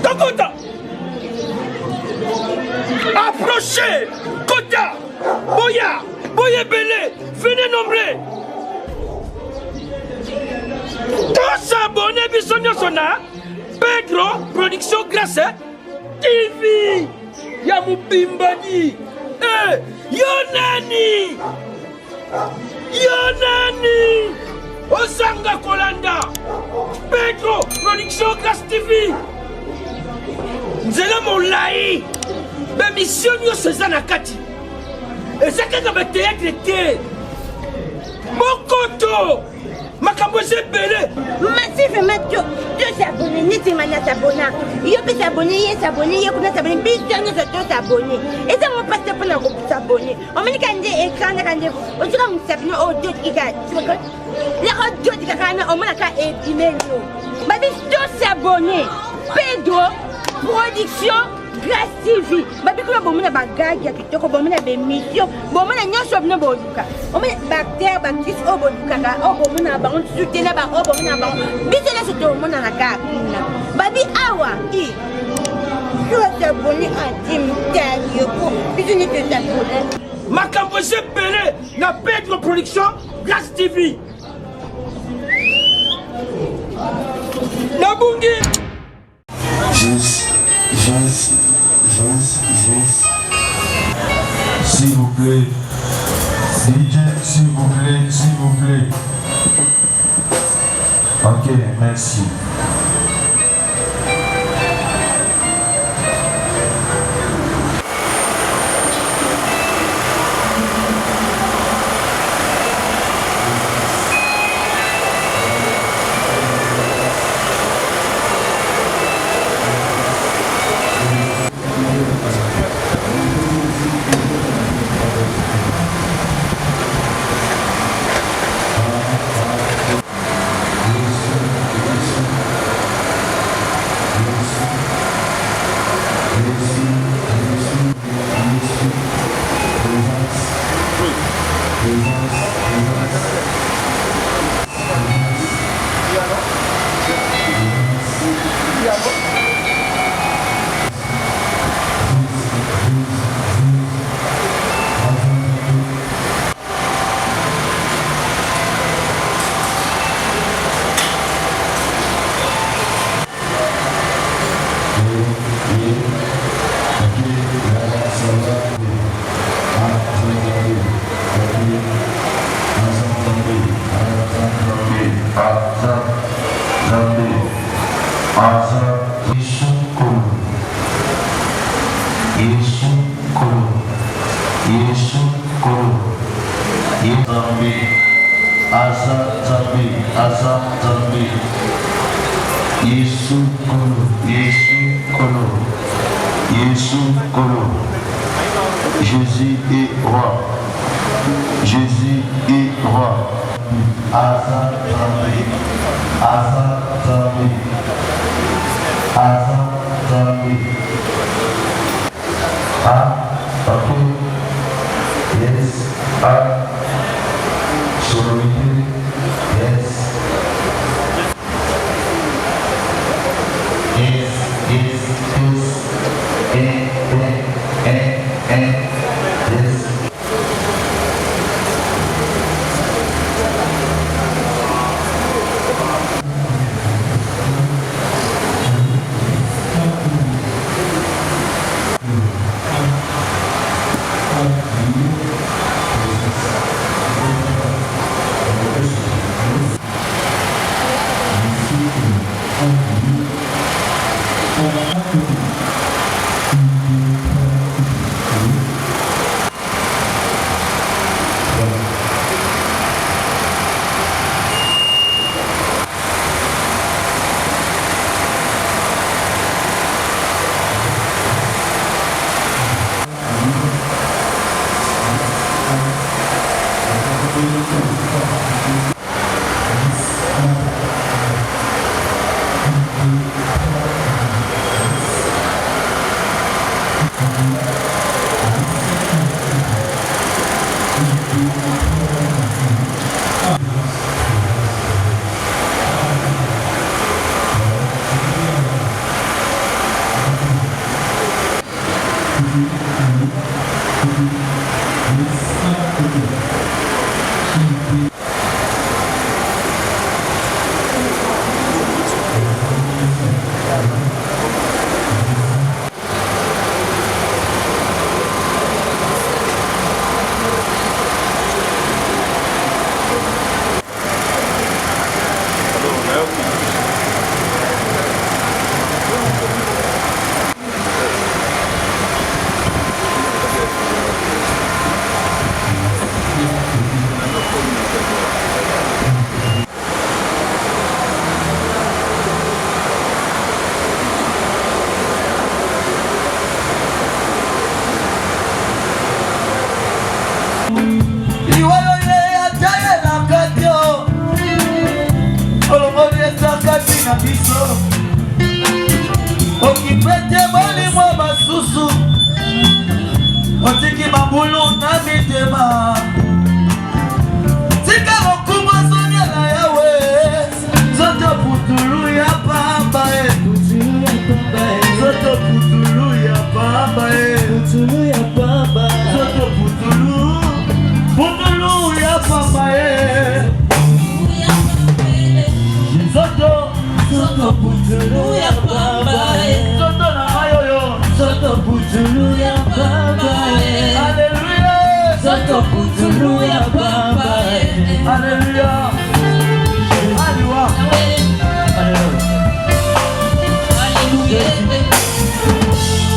Tokota. Approchez. Kota. Boya. Boya Belé. Venez nombreux. Tous abonnés Bisogno Sona. Pedro Production Grâce TV. Yamubimbani. Yonani. Yonani. Osanga Kolanda. Pedro Production Grâce TV. Nzela Moulai. Mission yo César Kati. Et ça que dans le théâtre était. Mokoto. Makabose Belé. Massif Mathieu. Tu s'abonner, ni tes manières s'abonner. Yo peut s'abonner, yo peut s'abonner, puis tu ne s'abonner. Et ça mon passe pour la groupe s'abonner. On me dit quand des écrans quand on dit qu'on s'abonne au deux qui gagne. Tu vois les autres qui gagnent on m'a qu'à épiner nous. Mais tu s'abonner. Pedro Production Grâce TV. Babi ko bo mona bagage ya kitoko bo mona be mission. Bo mona nyosho bino boduka. O mona bacteria bacteria o boduka ka o bo mona ba on soutenir ba o bo mona ba. Bisela soto mona na ka. Babi awa i. Yo t'abonner à Tim Tayo ko. Bisoni te t'abonner. Makambo Belé na Pedro Production Grâce TV. Nabungi. S'il vous plaît, DJ, s'il vous plaît. Ok, merci. Jésus est roi. Jésus est roi. Asa Zambi. Asa Zambi. Asa Zambi. Ah, ok. Yes. Ah. Sonorité. Yes. Yes. Yes. Yes. Yes.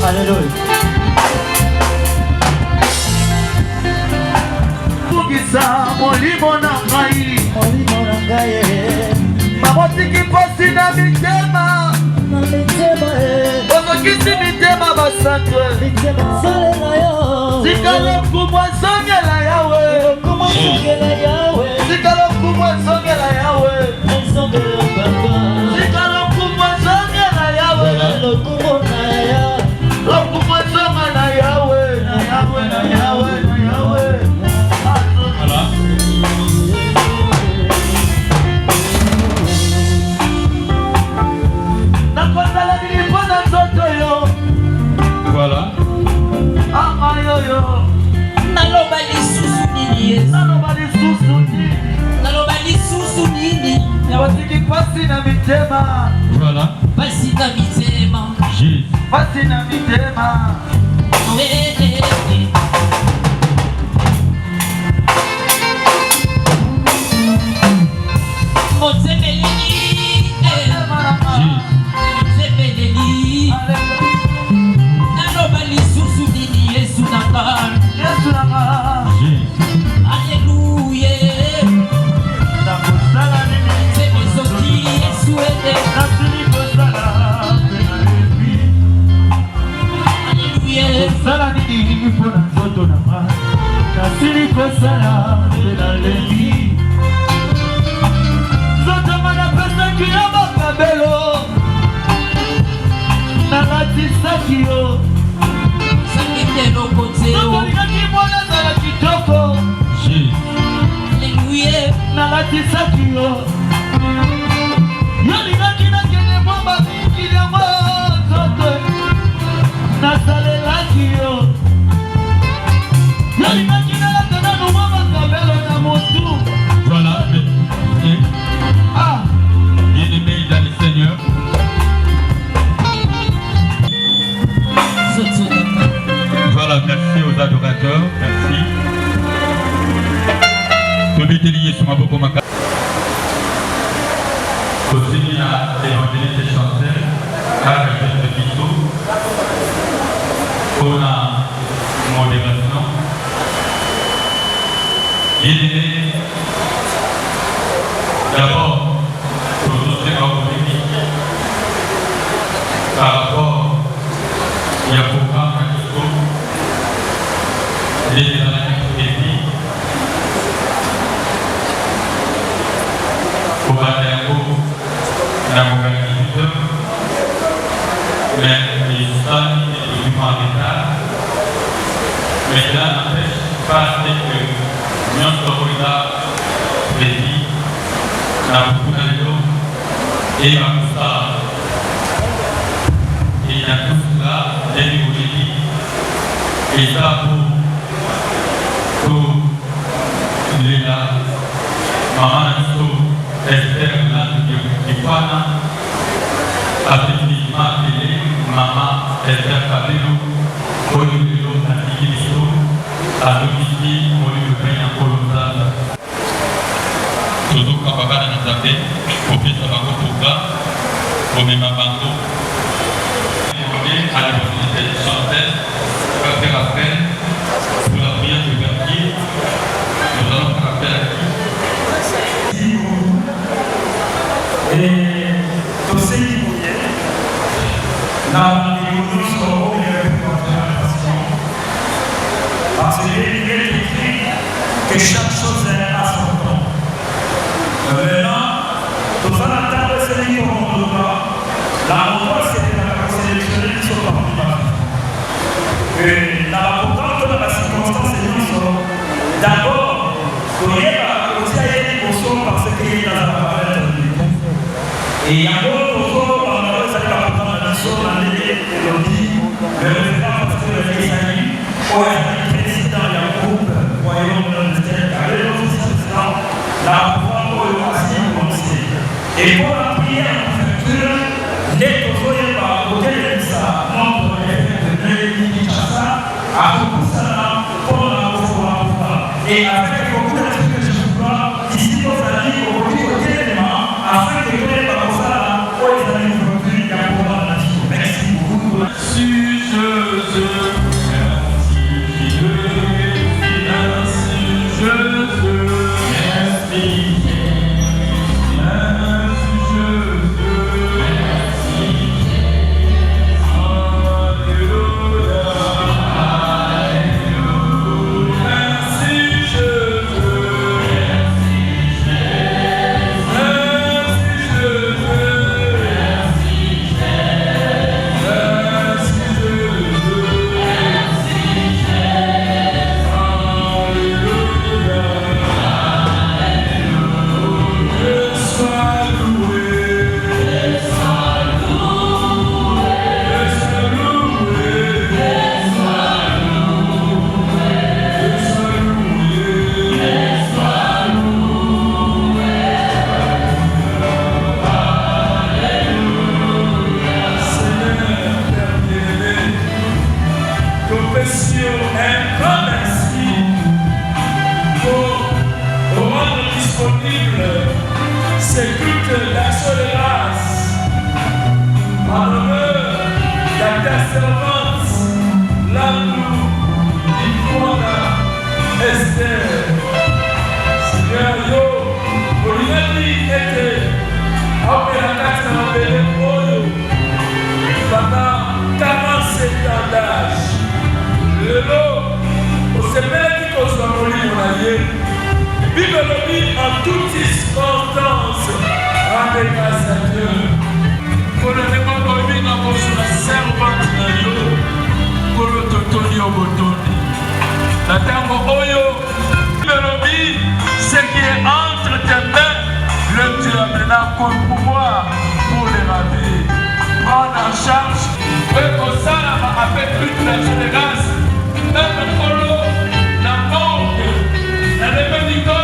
Alléluia. Molimo na ngai mabotiki posi na mitema ozokisi mitema basantu sikalo kumwa zongela yawe sikalo kumwa zongela yawe sikalo kumwa zongela yawe lokumwa zonga na yawe na yawe na yawe na yawe. Voilà. Naloba lisusu nini Yesu? Naloba lisusu nini? Naloba lisusu nini? Yawatiki pasi na mitema. Voilà. Pasi na mitema. Jésus. Pasi na mitema. Motembeleni. Motembeleni. Naloba lisusu nini Yesu nanga. Yesu nanga. Alléluia. Nakosala nini? Tebezoki Yesu ede. Nasili kosala penalebi. Alléluia. Kosala nini mpona nzoto nanga. Nasili kosala penalebi. Nzoto mana pesaki ya makabelo. Nalatisaki yo. Nakolingaki mwana zala kitoko. Alléluia. Nalatisaki yo. Yolingaki nakende mwamba mikili yango nzoto. Nasalelaki yo. Yolingaki nalata nanu mwamba kabelo na motu. Voilà. Ah. Bien-aimé dans le Seigneur. Voilà, merci aux adorateurs, merci. Tobiteli sur ma beaucoup ma continue à évangéliser et chanter car je suis plutôt pour la modération. Bien-aimé, d'abord, pour nous faire par rapport il y a programme les au Batéango, la mobilisation, mais les salles et les documents d'État, mais cela n'empêche pas que nous sommes là, précis, la population et la poussade. Et il y a tout cela, des niveaux. Et ça pour les là, maman Nisto, Esther, là, du Pana, avec maman Esther Kabelo, Olivero, Nisto, à l'officie, Olivero, en Colombiane. Toujours quand papa n'a pas fait, pour que ça va au programme, pour mes mamans. À la possibilité de chanter, faire appel pour la prière de Verdier. Nous allons faire appel à qui? Et tous ces qui voulaient, là, nous serons parce qu'il est écrit que chaque chose est à son temps. Maintenant, tout ça, la table, c'est lui qu'on voit. La honte, c'est sélectionner qui sont parmi et la pourtant dans la circonstance et nous sommes d'abord pour y avoir aussi à y parce qu'il est dans la parole et il y a d'autres choses dans la rue ça va prendre la mission dans les élodie le référent parce que le Isaïe ou le président du groupe royaume de l'État avec l'officier la pouvoir pour le voici et pour la prière en facture les autres par côté de ça montre l'effet de Kinshasa à tout ça pour la pouvoir et avec beaucoup de trucs que je vois ici aux amis au côté d'éléments afin que les par ça servante, l'amour, Ivona, Esther, Seigneur, yo, Olivani était, après la carte de la pendant 47 ans d'âge. Le lot, au CPL qui consomme mon allié, Bible le dit en toute circonstance, rendez grâce à Dieu. Pour le démon de la servante de Dieu, pour le totoni au botoni. La terre oyo, Bible le dit, ce qui est entre tes mains, le Dieu amena comme pouvoir pour les ravir. Prendre en charge, pour ça, avec toute la grâce, même polo, la monde, la lévénico,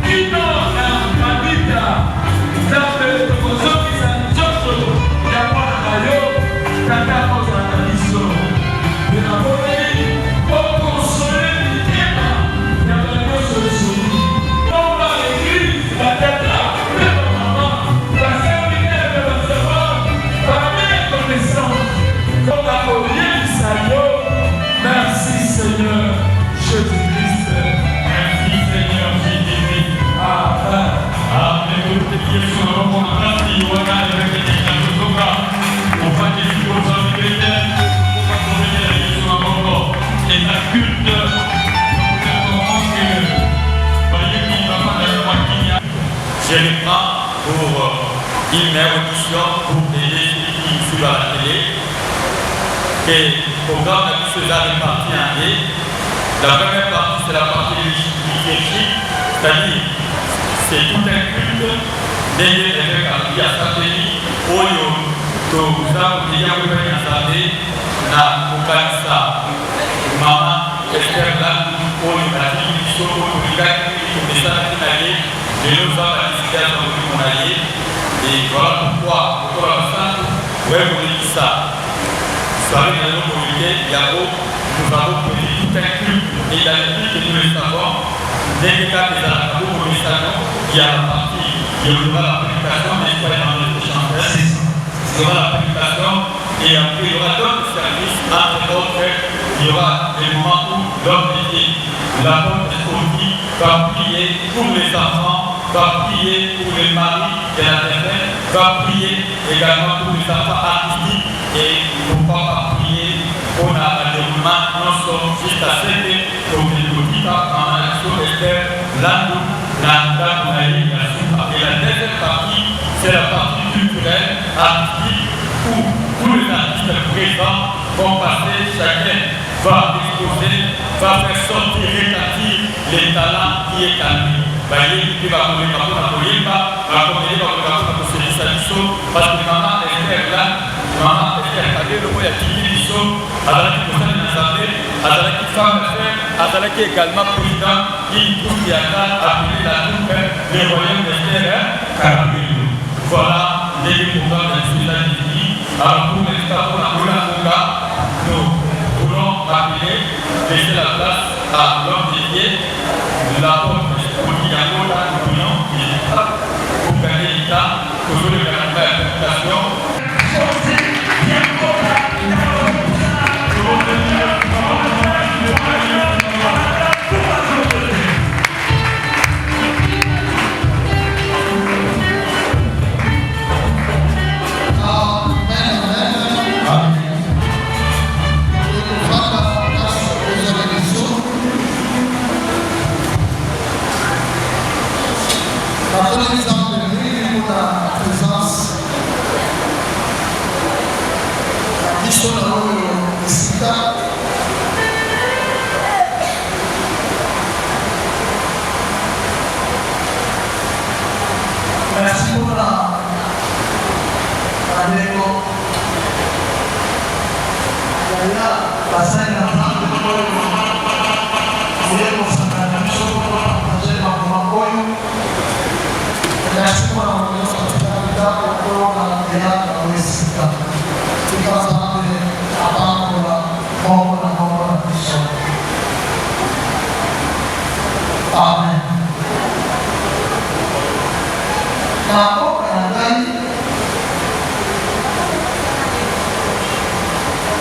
qui n'ont la manita, la bezozokisa nzoto, ya mwana yo, kaka kozala biso. Mais la volée, pour consoler l'idéma, ya banyoso esoni. Non pas l'église, la tête là, mais la maman, la serviteur de la servante, la meilleure connaissance. Comme la volée, ça y est. Merci Seigneur Jésus-Christ. Merci Seigneur Jésus-Christ. Amen. Amen. Yesu Roho Mtakatifu wana katika kutoka ufanye siku za mbele kwa kutumia Yesu Roho et la culte je le prends pour une audition pour aider ceux qui suivent à la télé. Que le programme de César est parti en deux. La première partie, c'est la partie liturgique, c'est-à-dire, c'est tout un culte derrière les parties à Saint-Denis, Oyo, Toza, Odia, Oya, Zade, na Mukansa, Maman, Esther, Oyo, Nati, Biso, Oyo, Message Finalé, et nous avons la discussion de mon allié. Et voilà pourquoi, pour la fin, ouais, vous dites ça. Avec la communauté, nous avons produit tout un culte et dans le culte que nous le savons, dès que quand nous avons produit ça, il y a la partie, il y aura la prédication, mais il faut aller dans le chanteur, il y aura la prédication et après il y aura d'autres services, entre autres, il y aura des moments où l'homme dit, la bonne escompie va prier pour les enfants, va prier pour les maris et la défunte, va prier également pour les enfants artistiques et pourquoi prier pour un déroulement non seulement jusqu'à 7 pour les petits en action Esther, l'Andou, l'Anda, et la deuxième partie, c'est la partie culturelle, artistique, où tous les artistes présents vont passer, chacun va exposer, va faire sortir, rétablir les talents qui est en lui. Parce que maman Esther là, maman Esther, le mot est Tibiso, Azalaki Kosan Nazaré, Azalaki femme d'affaires, Azalaki également président qui a appelé la troupe des royaumes d'Esther, Carabello. Voilà les programmes de la Bible. Alors pour l'instant, pour la Moula, nous voulons appeler, laisser la place à l'homme dédié de la porte pour qu'il y a la opinion qui est pour gagner l'État, pour jouer le Canada à la communication. Merci pour la Aleko. Yaya, pasai na tanto por Aleko sana miso por partager ma apoio. Merci pour la hospitalidade por la teatro necessita. Fica sabendo a palavra como na missão. Amen. Na boca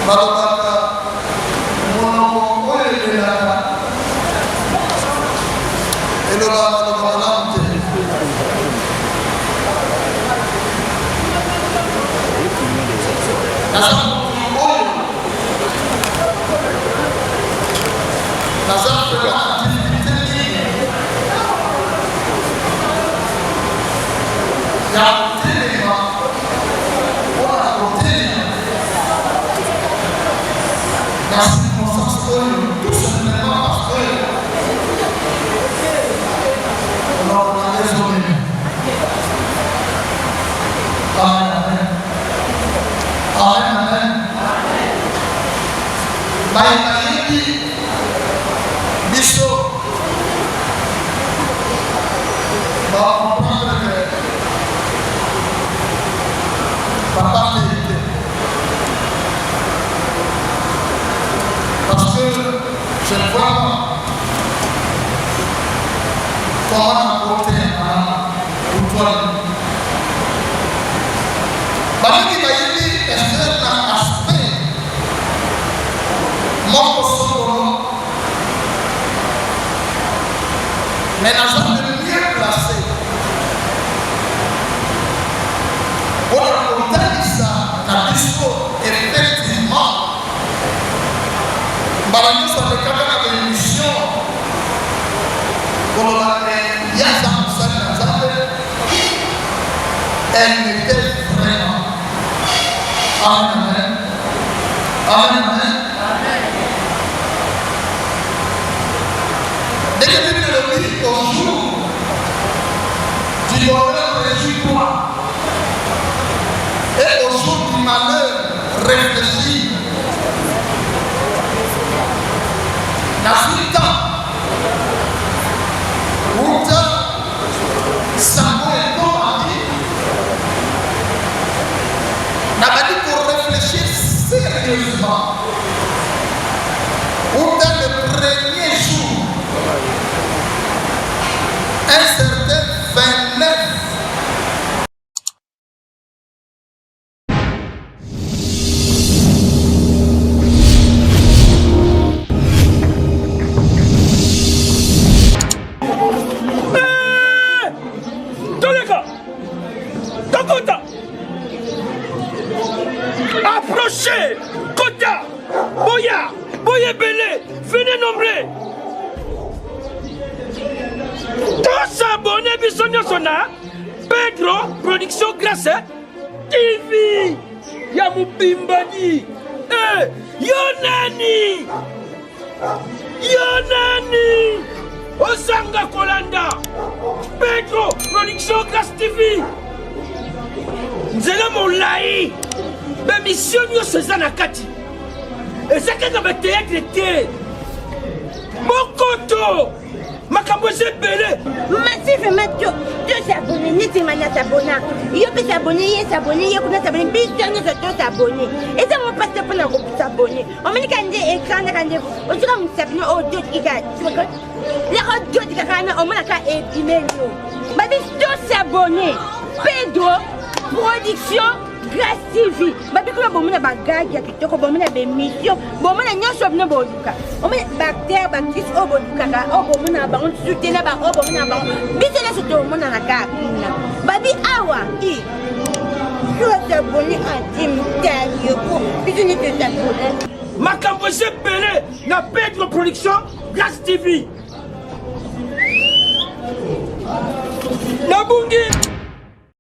na balobaka monoko oyo elelaka elobaka maloba malamu te. naza motu oyo naza fela activité nini ya kotelema mpona kotelema na circonstance oyo tout simplement parce que on a raisonné. Amen. Amen. Amen. Bayebi biso ba comprendre que papa mérite. Parce que je vois comment apporter pour toi. Bayebi est un aspect moko solo, mais nous sommes le mieux placés pour raconter ça, car effectivement, nous sommes le cadre de l'émission pour le Yazam Sanazade, elle n'était vraiment. Amen. Amen. Amen. Dès que tu le dis au jour du bonheur, réjouis-toi. Et au jour du malheur, réfléchis. N'a-t-il temps? Outa, Sango et Tomadi. N'a pas dit pour réfléchir sérieusement. Ou dans le premier jour, un certain 29. Approchez, Kota, Boya Belé, venez nombrer. Tous abonnés, Bissonio Sona, Pedro, Production Grâce, TV, Yamubimbadi, Yonani, Osanga Kolanda, Pedro, Production Grâce TV, Nzela Moulaï. Ma mission c'est ça nakati. Et ça que dans le théâtre té. Mon koto. Ma kamboze belé. Massif Mathieu, tu s'abonner, ni tu m'as t'abonner. Il peut s'abonner, s'abonner, il peut s'abonner, puis tu ne t'abonner. Et ça mon pasteur pour la groupe s'abonner. On me dit quand des écrans quand on dit comme s'abonner au Dieu qui gagne. Tu vois la radio qui gagne on m'a qu'à email. Ma vie tu s'abonner. Pedro Production Grâce TV. Babi ko bomuna bagage ya kitoko bomuna be mission. Bomuna nyosho bino boduka. Ome bacteria bacteria oboduka ka obomuna ba on soutena ba obomuna ba. Bisela soto mona na ka. Babi awa i. Je t'abonne à Tim Daniel. Bisoni te t'abonner. Makambo pelé na Pedro Production Grâce TV. Nabungi